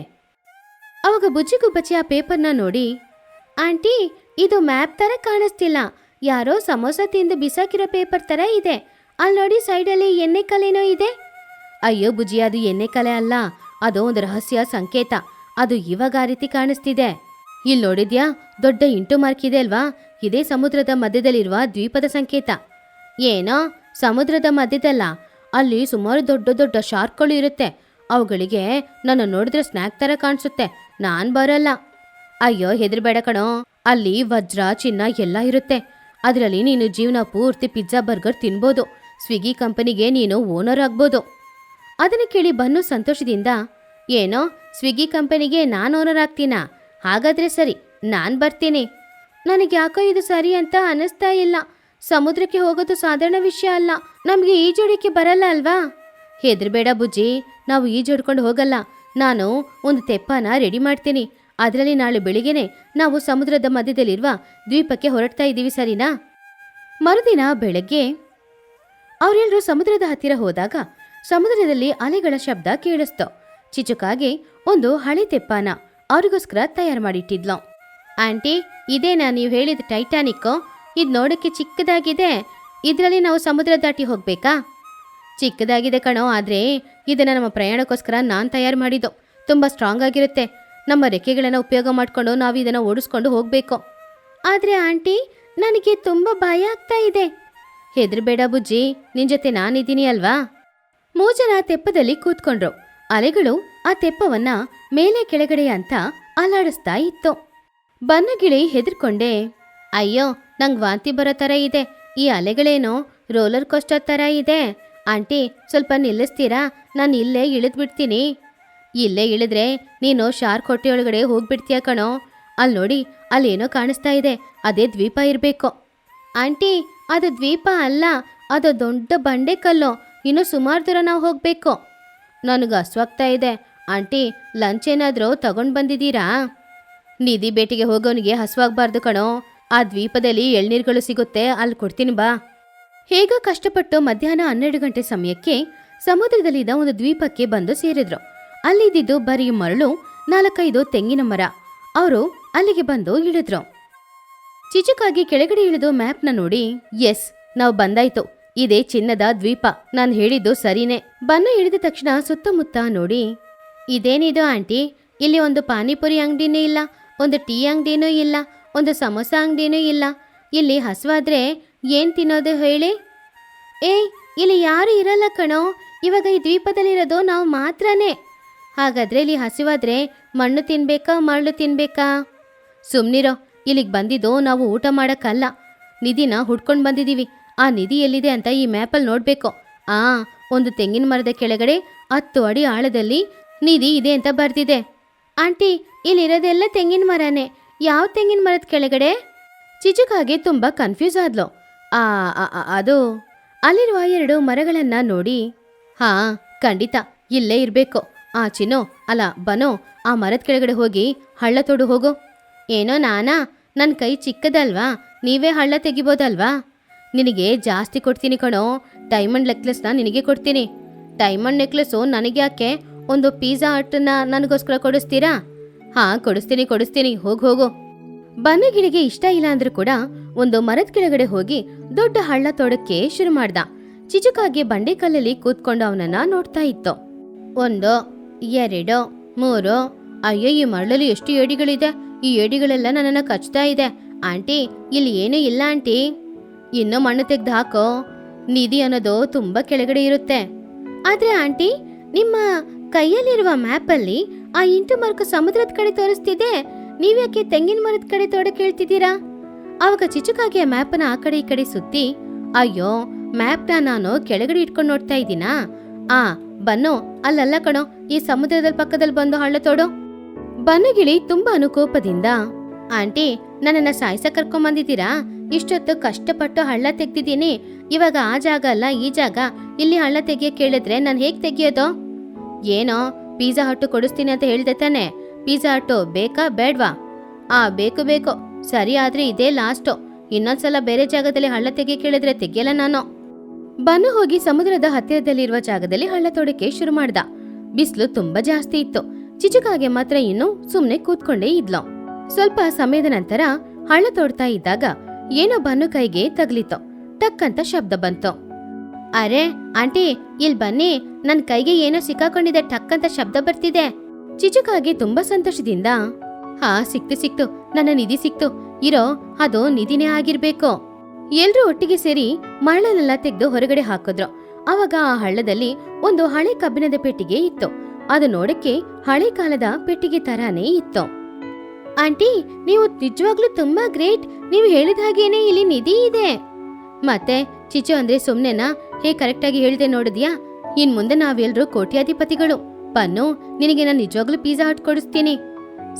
ಅವಾಗ ಬುಜ್ಜಿಗುಬ್ಬಚ್ಚಿ ಆ ಪೇಪರ್ನ ನೋಡಿ, ಆಂಟಿ, ಇದು ಮ್ಯಾಪ್ ತರ ಕಾಣಿಸ್ತಿಲ್ಲ, ಯಾರೋ ಸಮೋಸ ತಿಂದು ಬಿಸಾಕಿರೋ ಪೇಪರ್ ತರ ಇದೆ. ಅಲ್ಲಿ ನೋಡಿ, ಸೈಡಲ್ಲಿ ಎಣ್ಣೆ ಕಲೆನೋ ಇದೆ. ಅಯ್ಯೋ ಬುಜ್ಜಿ, ಅದು ಎಣ್ಣೆ ಕಲೆ ಅಲ್ಲ, ಅದು ಒಂದು ರಹಸ್ಯ ಸಂಕೇತ. ಅದು ಇವಾಗ ಆ ರೀತಿ ಕಾಣಿಸ್ತಿದೆ. ಇಲ್ಲಿ ನೋಡಿದ್ಯಾ, ದೊಡ್ಡ ಇಂಟು ಮಾರ್ಕ್ ಇದೆ ಅಲ್ವಾ, ಇದೇ ಸಮುದ್ರದ ಮಧ್ಯದಲ್ಲಿರುವ ದ್ವೀಪದ ಸಂಕೇತ. ಏನೋ ಸಮುದ್ರದ ಮಧ್ಯದಲ್ಲ, ಅಲ್ಲಿ ಸುಮಾರು ದೊಡ್ಡ ದೊಡ್ಡ ಶಾರ್ಕ್ಗಳು ಇರುತ್ತೆ. ಅವುಗಳಿಗೆ ನನ್ನ ನೋಡಿದ್ರೆ ಸ್ನ್ಯಾಕ್ ತರ ಕಾಣಿಸುತ್ತೆ, ನಾನ್ ಬರಲ್ಲ. ಅಯ್ಯೋ ಹೆದರ್ಬೇಡ ಕಣೋ, ಅಲ್ಲಿ ವಜ್ರ ಚಿನ್ನ ಎಲ್ಲ ಇರುತ್ತೆ. ಅದರಲ್ಲಿ ನೀನು ಜೀವನ ಪೂರ್ತಿ ಪಿಜ್ಜಾ ಬರ್ಗರ್ ತಿನ್ಬೋದು, ಸ್ವಿಗ್ಗಿ ಕಂಪನಿಗೆ ನೀನು ಓನರ್ ಆಗ್ಬೋದು. ಅದನ್ನು ಕೇಳಿ ಬನ್ನು ಸಂತೋಷದಿಂದ, ಏನೋ ಸ್ವಿಗ್ಗಿ ಕಂಪನಿಗೆ ನಾನು ಓನರ್ ಆಗ್ತೀನಾ? ಹಾಗಾದ್ರೆ ಸರಿ, ನಾನು ಬರ್ತೀನಿ. ನನಗೆ ಯಾಕೋ ಇದು ಸರಿ ಅಂತ ಅನ್ನಿಸ್ತಾ ಇಲ್ಲ. ಸಮುದ್ರಕ್ಕೆ ಹೋಗೋದು ಸಾಧಾರಣ ವಿಷಯ ಅಲ್ಲ, ನಮಗೆ ಈಜೋಡಿಕೆ ಬರಲ್ಲ ಅಲ್ವಾ? ಹೆದರ್ಬೇಡ ಬುಜ್ಜಿ, ನಾವು ಈಜೋಡ್ಕೊಂಡು ಹೋಗಲ್ಲ. ನಾನು ಒಂದು ತೆಪ್ಪನ ರೆಡಿ ಮಾಡ್ತೀನಿ, ಅದರಲ್ಲಿ ನಾಳೆ ಬೆಳಿಗ್ಗೆನೆ ನಾವು ಸಮುದ್ರದ ಮಧ್ಯದಲ್ಲಿರುವ ದ್ವೀಪಕ್ಕೆ ಹೊರಡ್ತಾ ಇದ್ದೀವಿ, ಸರಿನಾ? ಮರುದಿನ ಬೆಳಗ್ಗೆ ಅವರೆಲ್ಲರೂ ಸಮುದ್ರದ ಹತ್ತಿರ ಹೋದಾಗ ಸಮುದ್ರದಲ್ಲಿ ಅಲೆಗಳ ಶಬ್ದ ಕೇಳಿಸ್ತು. ಚಿಚುಕಾಗೆ ಒಂದು ಹಳೆ ತೆಪ್ಪನ ಅವ್ರಿಗೋಸ್ಕರ ತಯಾರು ಮಾಡಿಟ್ಟಿದ್ಲು. ಆಂಟಿ, ಇದೇನಾ ನೀವು ಹೇಳಿದ ಟೈಟಾನಿಕ್? ಇದು ನೋಡೋಕ್ಕೆ ಚಿಕ್ಕದಾಗಿದೆ, ಇದರಲ್ಲಿ ನಾವು ಸಮುದ್ರ ದಾಟಿ ಹೋಗ್ಬೇಕಾ? ಚಿಕ್ಕದಾಗಿದೆ ಕಣೋ, ಆದರೆ ಇದನ್ನು ನಮ್ಮ ಪ್ರಯಾಣಕ್ಕೋಸ್ಕರ ನಾನು ತಯಾರು ಮಾಡಿದ್ದು. ತುಂಬ ಸ್ಟ್ರಾಂಗ್ ಆಗಿರುತ್ತೆ, ನಮ್ಮ ರೆಕ್ಕೆಗಳನ್ನು ಉಪಯೋಗ ಮಾಡಿಕೊಂಡು ನಾವು ಇದನ್ನು ಓಡಿಸ್ಕೊಂಡು ಹೋಗಬೇಕು. ಆದರೆ ಆಂಟಿ, ನನಗೆ ತುಂಬ ಭಯ ಆಗ್ತಾ ಇದೆ. ಹೆದರ್ಬೇಡ ಬುಜ್ಜಿ, ನಿನ್ನ ಜೊತೆ ನಾನಿದ್ದೀನಿ ಅಲ್ವಾ? 3 ಜನ ತೆಪ್ಪದಲ್ಲಿ ಕೂತ್ಕೊಂಡ್ರು. ಅಲೆಗಳು ಆ ತೆಪ್ಪವನ್ನ ಮೇಲೆ ಕೆಳಗಡೆ ಅಂತ ಅಲಾಡಿಸ್ತಾ ಇತ್ತು. ಬನ್ನಗಿಳಿ ಹೆದರ್ಕೊಂಡೆ, ಅಯ್ಯೋ ನಂಗೆ ವಾಂತಿ ಬರೋ ಥರ ಇದೆ, ಈ ಅಲೆಗಳೇನೋ ರೋಲರ್ ಕೋಸ್ಟರ್ ಥರ ಇದೆ. ಆಂಟಿ, ಸ್ವಲ್ಪ ನಿಲ್ಲಿಸ್ತೀರಾ? ನಾನು ಇಲ್ಲೇ ಇಳಿದ್ಬಿಡ್ತೀನಿ. ಇಲ್ಲೇ ಇಳಿದ್ರೆ ನೀನು ಶಾರ್ಕ್ ಹೊಟ್ಟೆಯೊಳಗಡೆ ಹೋಗ್ಬಿಡ್ತೀಯ ಕಣೋ. ಅಲ್ಲಿ ನೋಡಿ, ಅಲ್ಲೇನೋ ಕಾಣಿಸ್ತಾ ಇದೆ, ಅದೇ ದ್ವೀಪ ಇರಬೇಕು. ಆಂಟಿ, ಅದು ದ್ವೀಪ ಅಲ್ಲ, ಅದು ದೊಡ್ಡ ಬಂಡೆ ಕಲ್ಲು, ಇನ್ನು ಸುಮಾರು ದೂರ ನಾವು ಹೋಗಬೇಕು. ನನಗೆ ಹಸ್ವಾಗ್ತಾ ಇದೆ ಆಂಟಿ, ಲಂಚ್ ಏನಾದರೂ ತಗೊಂಡು ಬಂದಿದ್ದೀರಾ? ನಿಧಿ ಬೇಟೆಗೆ ಹೋಗೋನಿಗೆ ಹಸುವಾಗ್ಬಾರ್ದು ಕಣೋ. ಆ ದ್ವೀಪದಲ್ಲಿ ಎಳ್ನೀರುಗಳು ಸಿಗುತ್ತೆ, ಅಲ್ಲಿ ಕೊಡ್ತೀನಿ ಬಾ. ಹೇಗೋ ಕಷ್ಟಪಟ್ಟು ಮಧ್ಯಾಹ್ನ 12 ಗಂಟೆ ಸಮಯಕ್ಕೆ ಸಮುದ್ರದಲ್ಲಿದ್ದ ಒಂದು ದ್ವೀಪಕ್ಕೆ ಬಂದು ಸೇರಿದ್ರು. ಅಲ್ಲಿದ್ದಿದ್ದು ಬರೀ ಮರಳು, 4-5 ತೆಂಗಿನ ಮರ. ಅವರು ಅಲ್ಲಿಗೆ ಬಂದು ಇಳಿದ್ರು. ಚಿಚುಕಾಗಿ ಕೆಳಗಡೆ ಇಳಿದು ಮ್ಯಾಪ್ನ ನೋಡಿ, ಎಸ್, ನಾವು ಬಂದಾಯ್ತು. ಇದೇ ಚಿನ್ನದ ದ್ವೀಪ. ನಾನು ಹೇಳಿದ್ದು ಸರಿನೇ. ಬನ್ನು ಇಳಿದ ತಕ್ಷಣ ಸುತ್ತಮುತ್ತ ನೋಡಿ, ಇದೇನಿದು ಆಂಟಿ, ಇಲ್ಲಿ ಒಂದು ಪಾನಿಪುರಿ ಅಂಗಡಿನೂ ಇಲ್ಲ, ಒಂದು ಟೀ ಅಂಗಡಿನೂ ಇಲ್ಲ, ಒಂದು ಸಮೋಸ ಅಂಗಡಿನೂ ಇಲ್ಲ. ಇಲ್ಲಿ ಹಸುವಾದ್ರೆ ಏನ್ ತಿನ್ನೋದು ಹೇಳಿ? ಏಯ್, ಇಲ್ಲಿ ಯಾರು ಇರಲ್ಲ ಕಣೋ. ಇವಾಗ ಈ ದ್ವೀಪದಲ್ಲಿರೋದು ನಾವು ಮಾತ್ರನೇ. ಹಾಗಾದ್ರೆ ಇಲ್ಲಿ ಹಸಿವಾದ್ರೆ ಮಣ್ಣು ತಿನ್ಬೇಕಾ, ಮರಳು ತಿನ್ಬೇಕಾ? ಸುಮ್ನಿರೋ. ಇಲ್ಲಿಗೆ ಬಂದಿದ್ದು ನಾವು ಊಟ ಮಾಡಕ್ಕಲ್ಲ, ನಿಧಿನ ಹುಡ್ಕೊಂಡು ಬಂದಿದ್ದೀವಿ. ಆ ನಿಧಿ ಎಲ್ಲಿದೆ ಅಂತ ಈ ಮ್ಯಾಪಲ್ಲಿ ನೋಡ್ಬೇಕು. ಒಂದು ತೆಂಗಿನ ಮರದ ಕೆಳಗಡೆ 10 ಅಡಿ ಆಳದಲ್ಲಿ ನಿಧಿ ಇದೆ ಅಂತ ಬರ್ತಿದೆ. ಆಂಟಿ, ಇಲ್ಲಿರೋದೆಲ್ಲ ತೆಂಗಿನ ಮರನೇ. ಯಾವ ತೆಂಗಿನ ಮರದ ಕೆಳಗಡೆ? ಚಿಚುಕಾಗೆ ತುಂಬಾ ಕನ್ಫ್ಯೂಸ್ ಆದ್ಲು. ಅದು ಅಲ್ಲಿರುವ 2 ಮರಗಳನ್ನ ನೋಡಿ, ಖಂಡಿತ ಇಲ್ಲೇ ಇರ್ಬೇಕು. ಚಿನ್ನು, ಅಲ್ಲ ಬನೋ, ಆ ಮರದ ಕೆಳಗಡೆ ಹೋಗಿ ಹಳ್ಳ ತೋಡು ಹೋಗು. ಏನೋ ನಾನಾ? ನನ್ನ ಕೈ ಚಿಕ್ಕದಲ್ವಾ, ನೀವೇ ಹಳ್ಳ ತೆಗಿಬೋದಲ್ವಾ? ನಿನಗೆ ಜಾಸ್ತಿ ಕೊಡ್ತೀನಿ ಕಣೋ. ಡೈಮಂಡ್ ನೆಕ್ಲೆಸ್ನ ನಿನಗೆ ಕೊಡ್ತೀನಿ. ಡೈಮಂಡ್ ನೆಕ್ಲೆಸ್ಸು ನನಗೆ ಯಾಕೆ? ಒಂದು ಪಿಜ್ಜಾ ಹಟ್ಟನ್ನ ನನಗೋಸ್ಕರ ಕೊಡಿಸ್ತೀರಾ? ಕೊಡಿಸ್ತೀನಿ, ಹೋಗು. ಬನ್ನಗಿಳಿಗೆ ಇಷ್ಟ ಇಲ್ಲ ಅಂದ್ರೂ ಕೂಡ ಒಂದು ಮರದ ಕೆಳಗಡೆ ಹೋಗಿ ದೊಡ್ಡ ಹಳ್ಳ ತೋಡಕ್ಕೆ ಶುರು ಮಾಡ್ದ. ಚಿಚುಕಾಗಿ ಬಂಡೆಕಲ್ಲಲ್ಲಿ ಕೂತ್ಕೊಂಡು ಅವನನ್ನ ನೋಡ್ತಾ ಇತ್ತು. 1, 2, 3. ಅಯ್ಯೋ, ಈ ಮರಳಲ್ಲಿ ಎಷ್ಟು ಏಡಿಗಳಿದೆ. ಈ ಏಡಿಗಳೆಲ್ಲ ನನ್ನನ್ನ ಕಚ್ತಾ ಇದೆ. ಆಂಟಿ, ಇಲ್ಲಿ ಏನೂ ಇಲ್ಲ ಆಂಟಿ. ಇನ್ನೂ ಮಣ್ಣು ತೆಗ್ದು ಹಾಕೋ. ನಿಧಿ ಅನ್ನೋದು ತುಂಬಾ ಕೆಳಗಡೆ ಇರುತ್ತೆ. ಆದ್ರೆ ಆಂಟಿ, ನಿಮ್ಮ ಕೈಯಲ್ಲಿರುವ ಮ್ಯಾಪಲ್ಲಿ ಆ 8 ಮಾರ್ಕ್ ಸಮುದ್ರದ ಕಡೆ ತೋರಿಸ್ತಿದೆ. ನೀವ್ಯಾಕೆ ತೆಂಗಿನ ಮರದ ಕಡೆ ತೋಡಕ್ಕೆ ಹೇಳ್ತಿದ್ದೀರಾ? ಆವಾಗ ಚಿಚುಕಾಗಿ ಆ ಮ್ಯಾಪನ್ನ ಆ ಕಡೆ ಈ ಕಡೆ ಸುತ್ತಿ, ಅಯ್ಯೋ, ಮ್ಯಾಪ್ನ ನಾನು ಕೆಳಗಡೆ ಇಟ್ಕೊಂಡು ನೋಡ್ತಾ ಇದ್ದೀನಾ? ಬನ್ನು, ಅಲ್ಲಲ್ಲ ಕಣೋ, ಈ ಸಮುದ್ರದ ಪಕ್ಕದಲ್ಲಿ ಬಂದು ಹಳ್ಳ ತೋಡು. ಬನ್ನಗಿಳಿ ತುಂಬಾ ಅನುಕೋಪದಿಂದ, ಆಂಟಿ, ನನ್ನನ್ನ ಸಾಯ್ಸ ಕರ್ಕೊಂಬಂದಿದ್ದೀರಾ? ಇಷ್ಟೊತ್ತು ಕಷ್ಟಪಟ್ಟು ಹಳ್ಳ ತೆಗ್ದಿದ್ದೀನಿ. ಇವಾಗ ಆ ಜಾಗ ಅಲ್ಲ ಈ ಜಾಗ, ಇಲ್ಲಿ ಹಳ್ಳ ತೆಗಿಯಕ್ಕೆ ಕೇಳಿದ್ರೆ ನಾನು ಹೇಗ್ ತೆಗಿಯೋದು? ಏನೋ ಪಿಜ್ಜಾ ಹಟ್ಟು ಕೊಡಿಸ್ತೀನಿ ಅಂತ ಹೇಳ್ದೆ ತಾನೆ? ಪಿಜ್ಜಾ ಹಟ್ಟು ಬೇಕಾ ಬೇಡ್ವಾ? ಬೇಕು. ಸರಿ, ಆದ್ರೆ ಇದೇ ಲಾಸ್ಟು. ಇನ್ನೊಂದ್ಸಲ ಬೇರೆ ಜಾಗದಲ್ಲಿ ಹಳ್ಳ ತೆಗಿಯ ಕೇಳಿದ್ರೆ ತೆಗಿಯಲ್ಲ ನಾನು. ಬನ್ನು ಹೋಗಿ ಸಮುದ್ರದ ಹತ್ತಿರದಲ್ಲಿರುವ ಜಾಗದಲ್ಲಿ ಹಳ್ಳ ತೋಡಕ್ಕೆ ಶುರು ಮಾಡ್ದ. ಬಿಸಿಲು ತುಂಬಾ ಜಾಸ್ತಿ ಇತ್ತು. ಚಿಚುಕಾಗೆ ಮಾತ್ರ ಇನ್ನು ಸುಮ್ನೆ ಕೂತ್ಕೊಂಡೇ ಇದ್ಲು. ಸ್ವಲ್ಪ ಸಮಯದ ನಂತರ ಹಳ್ಳ ತೋಡ್ತಾ ಇದ್ದಾಗ ಏನೋ ಬನ್ನು ಕೈಗೆ ತಗ್ಲಿತ್ತು. ಟಕ್ ಅಂತ ಶಬ್ದ ಬಂತು. ಅರೆ ಆಂಟಿ, ಇಲ್ ಬನ್ನಿ, ನನ್ ಕೈಗೆ ಏನೋ ಸಿಕ್ಕಾಕೊಂಡಿದೆ, ಟಕ್ ಅಂತ ಶಬ್ದ ಬರ್ತಿದೆ. ಚಿಚುಕಾಗಿ ತುಂಬಾ ಸಂತೋಷದಿಂದ, ಸಿಕ್ತು, ನನ್ನ ನಿಧಿ ಸಿಕ್ತು. ಇರೋ, ಅದು ನಿಧಿನೇ ಆಗಿರ್ಬೇಕು. ಎಲ್ರೂ ಒಟ್ಟಿಗೆ ಸೇರಿ ಮರಳನ್ನೆಲ್ಲ ತೆಗೆದು ಹೊರಗಡೆ ಹಾಕಿದ್ರು. ಅವಾಗ ಆ ಹಳ್ಳದಲ್ಲಿ ಒಂದು ಹಳೆ ಕಬ್ಬಿಣದ ಪೆಟ್ಟಿಗೆ ಇತ್ತು. ಅದು ನೋಡಕ್ಕೆ ಹಳೆ ಕಾಲದ ಪೆಟ್ಟಿಗೆ ತರಾನೇ ಇತ್ತು. ಆಂಟಿ, ನೀವು ನಿಜವಾಗ್ಲೂ ತುಂಬಾ ಗ್ರೇಟ್. ನೀವು ಹೇಳಿದ ಹಾಗೇನೆ ಇಲ್ಲಿ ನಿಧಿ ಇದೆ. ಮತ್ತೆ ಚಿಚು ಅಂದ್ರೆ ಸುಮ್ನೆನಾ? ಕರೆಕ್ಟ್ ಆಗಿ ಹೇಳಿದೆ ನೋಡಿದ್ಯಾ? ಇನ್ ಮುಂದೆ ನಾವೆಲ್ರೂ ಕೋಟ್ಯಾಧಿಪತಿಗಳು. ಬನ್ನು, ನಿನಗೆ ನಾನು ನಿಜವಾಗ್ಲೂ ಪಿಜ್ಜಾ ಹಟ್ ಕೊಡಿಸ್ತೀನಿ.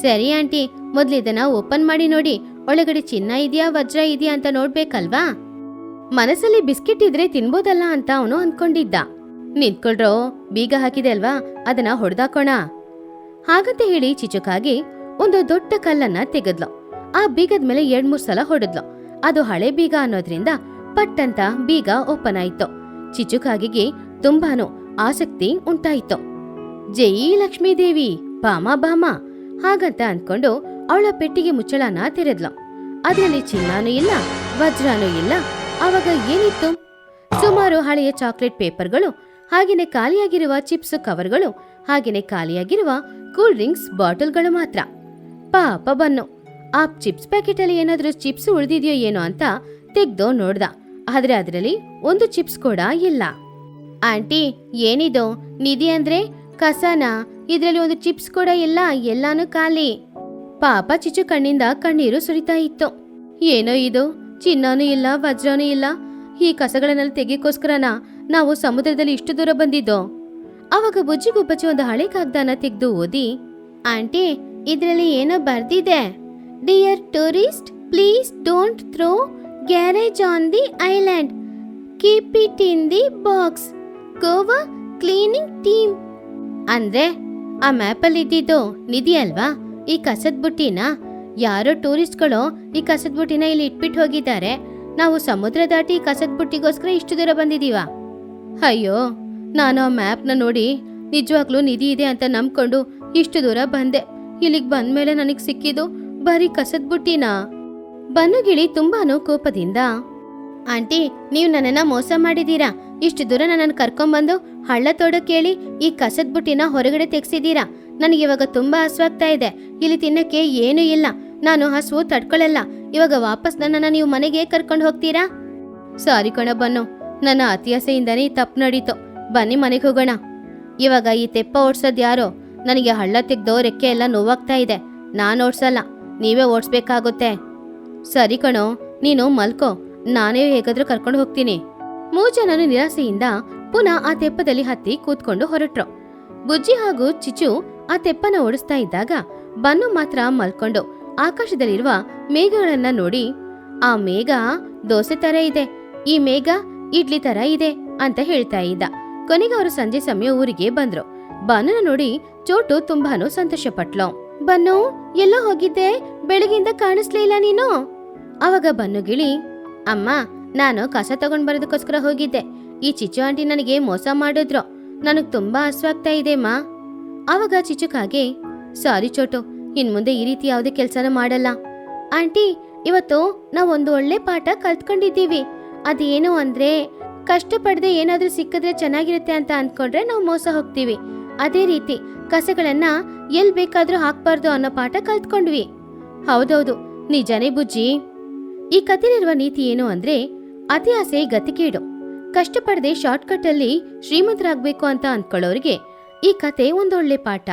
ಸರಿ ಆಂಟಿ, ಮೊದ್ಲು ಇದನ್ನ ಓಪನ್ ಮಾಡಿ ನೋಡಿ. ಒಳಗಡೆ ಚಿನ್ನ ಇದೆಯಾ, ವಜ್ರ ಇದೆಯಾ ಅಂತ ನೋಡ್ಬೇಕಲ್ವಾ? ಮನಸ್ಸಲ್ಲಿ ಬಿಸ್ಕೆಟ್ ಇದ್ರೆ ತಿನ್ಬೋದಲ್ಲ ಅಂತ ಅವನು ಅನ್ಕೊಂಡಿದ್ದ. ನಿಂತ್ಕೊಳ್ರೋ, ಬೀಗ ಹಾಕಿದೆ ಅಲ್ವಾ, ಅದನ್ನ ಹೊಡೆದಾಕೋಣ. ಹಾಗಂತ ಹೇಳಿ ಚಿಚುಕಾಗಿ ಒಂದು ದೊಡ್ಡ ಕಲ್ಲನ್ನ ತೆಗೆದ್ಲು. ಆ ಬೀಗದ ಮೇಲೆ 2-3 ಸಲ ಹೊಡೆದ್ಲು. ಅದು ಹಳೆ ಬೀಗ ಅನ್ನೋದ್ರಿಂದ ಪಟ್ಟಂತ ಬೀಗ ಓಪನ್ ಆಯ್ತು. ಚಿಚುಕಾಗಿಗೆ ತುಂಬಾನು ಆಸಕ್ತಿ ಉಂಟಾಯಿತು. ಜೈ ಲಕ್ಷ್ಮೀದೇವಿ, ಬಾಮ ಹಾಗಂತ ಅನ್ಕೊಂಡು ಅವಳ ಪೆಟ್ಟಿಗೆ ಮುಚ್ಚಳನ ತೆರೆದ್ಲು. ಅದರಲ್ಲಿ ಚಿನ್ನಾನೂ ಇಲ್ಲ, ವಜ್ರಾನೂ ಇಲ್ಲ. ಆವಾಗ ಏನಿತ್ತು? ಸುಮಾರು ಹಳೆಯ ಚಾಕ್ಲೇಟ್ ಪೇಪರ್ಗಳು, ಹಾಗೇನೆ ಖಾಲಿಯಾಗಿರುವ ಚಿಪ್ಸ್ ಕವರ್ಗಳು, ಹಾಗೇನೆ ಖಾಲಿಯಾಗಿರುವ ಕೂಲ್ ಡ್ರಿಂಕ್ಸ್ ಬಾಟಲ್ಗಳು ಮಾತ್ರ. ಪಾಪ ಬನ್ನು ಆ ಚಿಪ್ಸ್ ಪ್ಯಾಕೆಟ್ ಅಲ್ಲಿ ಏನಾದ್ರೂ ಚಿಪ್ಸ್ ಉಳಿದಿದೆಯೋ ಏನೋ ಅಂತ ತೆಗ್ದು ನೋಡ್ದ. ಆದ್ರೆ ಅದರಲ್ಲಿ ಒಂದು ಚಿಪ್ಸ್ ಕೂಡ ಇಲ್ಲ. ಆಂಟಿ, ಏನಿದು? ನಿಧಿ ಅಂದ್ರೆ ಕಸನಾ? ಇದ್ರಲ್ಲಿ ಒಂದು ಚಿಪ್ಸ್ ಕೂಡ ಇಲ್ಲ, ಎಲ್ಲಾನು ಖಾಲಿ. ಪಾಪ ಚಿಚು ಕಣ್ಣಿಂದ ಕಣ್ಣೀರು ಸುರಿತಾ ಇತ್ತು. ಏನೋ ಇದು, ಚಿನ್ನನೂ ಇಲ್ಲ, ವಜ್ರನೂ ಇಲ್ಲ. ಈ ಕಸಗಳನ್ನೆಲ್ಲ ತೆಗಿಯೋಸ್ಕರನಾ ನಾವು ಸಮುದ್ರದಲ್ಲಿ ಇಷ್ಟು ದೂರ ಬಂದಿದ್ದೋ? ಅವಾಗ ಬುಜ್ಜಿಗುಬ್ಬಚ್ಚಿ ಒಂದು ಹಳೆ ಕಾಗ್ದಾನ ತೆಗೆದು ಓದಿ, ಆಂಟಿ, ಇದ್ರಲ್ಲಿ ಏನೋ ಬರ್ದಿದೆ. Dear tourist, please don't throw garage on the island. Keep it in the box. Goa cleaning team. ಅಂದ್ರೆ ಆ ಮ್ಯಾಪಲ್ಲಿ ಇದ್ದಿದ್ದು ನಿಧಿ ಅಲ್ವಾ? ಈ ಕಸದ ಬುಟ್ಟಿನ ಯಾರೋ ಟೂರಿಸ್ಟ್ಗಳು ಈ ಕಸದ ಬುಟ್ಟಿನ ಇಲ್ಲಿ ಇಟ್ಬಿಟ್ಟು ಹೋಗಿದ್ದಾರೆ. ನಾವು ಸಮುದ್ರ ದಾಟಿ ಈ ಕಸದ ಬುಟ್ಟಿಗೋಸ್ಕರ ಇಷ್ಟು ದೂರ ಬಂದಿದೀವ. ಅಯ್ಯೋ, ನಾನು ಆ ಮ್ಯಾಪ್ನ ನೋಡಿ ನಿಜವಾಗ್ಲೂ ನಿಧಿ ಇದೆ ಅಂತ ನಂಬ್ಕೊಂಡು ಇಷ್ಟು ದೂರ ಬಂದೆ. ಇಲ್ಲಿಗೆ ಬಂದ್ಮೇಲೆ ನನಗೆ ಸಿಕ್ಕಿದ್ದು ಬರೀ ಕಸದ ಬುಟ್ಟಿನ. ಬನ್ನುಗಿಳಿ ತುಂಬಾನು ಕೋಪದಿಂದ, ಆಂಟಿ, ನೀವು ನನ್ನನ್ನ ಮೋಸ ಮಾಡಿದೀರಾ. ಇಷ್ಟು ದೂರ ನನ್ನನ್ನು ಕರ್ಕೊಂಡ್ಬಂದು ಹಳ್ಳ ತೋಡಕ್ಕೆ ಹೇಳಿ ಈ ಕಸದ ಬುಟ್ಟಿನ ಹೊರಗಡೆ ತೆಗ್ಸಿದೀರಾ. ನನಗೆ ಇವಾಗ ತುಂಬಾ ಹಸುವಾಗ್ತಾ ಇದೆ. ಇಲ್ಲಿ ತಿನ್ನಕ್ಕೆ ಏನೂ ಇಲ್ಲ. ನಾನು ಹಸುವು ತಡ್ಕೊಳ್ಳಲ್ಲ. ಇವಾಗ ವಾಪಸ್ ನನ್ನನ್ನು ನೀವು ಮನೆಗೆ ಕರ್ಕೊಂಡು ಹೋಗ್ತೀರಾ? ಸಾರಿ ಕಣ ಬನ್ನು, ನನ್ನ ಅತಿಯಾಸೆಯಿಂದನೇ ತಪ್ಪು ನಡೀತು. ಬನ್ನಿ ಮನೆಗೆ ಹೋಗೋಣ. ಇವಾಗ ಈ ತೆಪ್ಪ ಓಡ್ಸೋದು ಯಾರೋ? ನನಗೆ ಹಳ್ಳ ತೆಗ್ದೋ ರೆಕ್ಕೆ ಎಲ್ಲ ನೋವಾಗ್ತಾ ಇದೆ. ನಾನು ಓಡ್ಸಲ್ಲ, ನೀವೇ ಓಡಿಸ್ಬೇಕಾಗುತ್ತೆ. ಸರಿ ಕಣೋ, ನೀನು ಮಲ್ಕೋ, ನಾನೇ ಹೇಗಾದ್ರೂ ಕರ್ಕೊಂಡು ಹೋಗ್ತೀನಿ. 3 ಜನರು ನಿರಾಸೆಯಿಂದ ಪುನಃ ಆ ತೆಪ್ಪದಲ್ಲಿ ಹತ್ತಿ ಕೂತ್ಕೊಂಡು ಹೊರಟ್ರು. ಬುಜ್ಜಿ ಹಾಗೂ ಚಿಚು ಆ ತೆಪ್ಪನ ಓಡಿಸ್ತಾ ಇದ್ದಾಗ ಬನ್ನು ಮಾತ್ರ ಮಲ್ಕೊಂಡು ಆಕಾಶದಲ್ಲಿರುವ ಮೇಘಗಳನ್ನ ನೋಡಿ, ಆ ಮೇಘ ದೋಸೆ ತರ ಇದೆ, ಈ ಮೇಘ ಇಡ್ಲಿ ತರ ಇದೆ ಅಂತ ಹೇಳ್ತಾ ಇದ್ದ. ಕೊನೆಗೆ ಅವರು ಸಂಜೆ ಸಮಯ ಊರಿಗೆ ಬಂದ್ರು. ಬನ್ನನ ನೋಡಿ ಚೋಟು ತುಂಬಾನು ಸಂತೋಷ ಪಟ್ಲು. ಬನ್ನು, ಎಲ್ಲೋ ಹೋಗಿದ್ದೆ? ಬೆಳಗಿಂದ ಕಾಣಿಸ್ಲೇ ಇಲ್ಲ ನೀನು. ಅವಾಗ ಬನ್ನು ಗಿಳಿ, ಅಮ್ಮ, ನಾನು ಕಸ ತಗೊಂಡ್ ಬರೋದಕ್ಕೋಸ್ಕರ ಹೋಗಿದ್ದೆ. ಈ ಚಿಚ್ಚು ಆಂಟಿ ನನಗೆ ಮೋಸ ಮಾಡಿದ್ರು. ನನಗ್ ತುಂಬಾ ಹಸುವಾಗ್ತಾ ಇದೆ ಮಾ. ಅವಾಗ ಚಿಚುಕಾಗೆ, ಸಾರಿ ಚೋಟು, ಇನ್ ಮುಂದೆ ಈ ರೀತಿ ಯಾವುದೇ ಕೆಲ್ಸನ ಮಾಡಲ್ಲ. ಆಂಟಿ, ಇವತ್ತು ನಾವೊಂದು ಒಳ್ಳೆ ಪಾಠ ಕಲ್ತ್ಕೊಂಡಿದ್ದೀವಿ. ಅದೇನು ಅಂದ್ರೆ, ಕಷ್ಟಪಡದೆ ಏನಾದ್ರೂ ಸಿಕ್ಕಿದ್ರೆ ಚೆನ್ನಾಗಿರುತ್ತೆ ಅಂತ ಅಂದ್ಕೊಂಡ್ರೆ ನಾವು ಮೋಸ ಹೋಗ್ತೀವಿ. ಅದೇ ರೀತಿ ಕಸಗಳನ್ನ ಎಲ್ ಬೇಕಾದ್ರೂ ಹಾಕ್ಬಾರ್ದು ಅನ್ನೋ ಪಾಠ ಕಲ್ತ್ಕೊಂಡ್ವಿ. ಹೌದೌದು, ನಿಜನೇ ಬುಜ್ಜಿ. ಈ ಕಥೆಲಿರುವ ನೀತಿ ಏನು ಅಂದ್ರೆ, ಅತಿ ಆಸೆ ಗತಿಕೇಡು. ಕಷ್ಟಪಡದೆ ಶಾರ್ಟ್ಕಟ್ ಅಲ್ಲಿ ಶ್ರೀಮಂತರಾಗ್ಬೇಕು ಅಂತ ಅಂದ್ಕೊಳ್ಳೋರಿಗೆ ಈ ಕತೆ ಒಂದೊಳ್ಳೆ ಪಾಠ.